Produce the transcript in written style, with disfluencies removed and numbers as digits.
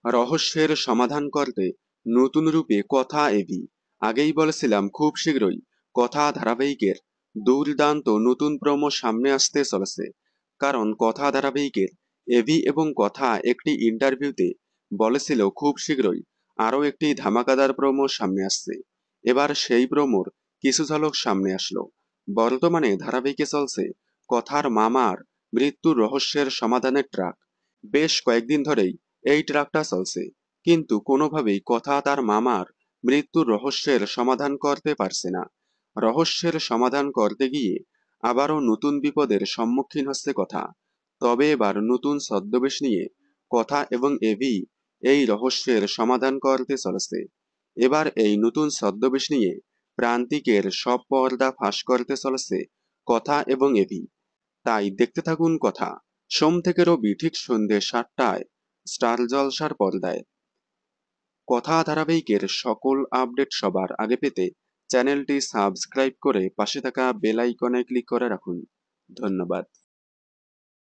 রহস্যের সমাধান করতে নতুন রূপে কথা এবি। আগেই বলেছিলাম খুব শীঘ্রই কথা ধারাবাহিকের দুর্দান্ত নতুন প্রোমো সামনে আসতে চলেছে। কারণ কথা ধারাবাহিকের এবি এবং কথা একটি ইন্টারভিউতে বলেছিল খুব শীঘ্রই আরও একটি ধামাকাদার প্রোমো সামনে আসছে। এবার সেই প্রোমোর কিছু ঝলক সামনে আসলো। বর্তমানে ধারাবাহিকে চলছে কথার মামার মৃত্যুর রহস্যের সমাধানের ট্রাক। বেশ কয়েকদিন ধরেই এই ট্রাকটা চলছে, কিন্তু কোনোভাবেই কথা তার মামার মৃত্যুর রহস্যের সমাধান করতে পারছে না। রহস্যের সমাধান করতে গিয়ে আবারও নতুন বিপদের সম্মুখীন হচ্ছে কথা। তবে এবার নতুন ছদ্মবেশ নিয়ে কথা এবং এভি এই রহস্যের সমাধান করতে চলেছে। এবার এই নতুন ছদ্মবেশ নিয়ে প্রান্তিকের সব পর্দা ফাঁস করতে চলেছে কথা এবং এভি। তাই দেখতে থাকুন কথা, সোম থেকে রবি ঠিক সন্ধ্যে 7টায় স্টার জলসার পর্দায়। কথা ধারাবাহিকের সকল আপডেট সবার আগে পেতে চ্যানেলটি সাবস্ক্রাইব করে পাশে থাকা বেল আইকনে ক্লিক করে রাখুন। ধন্যবাদ।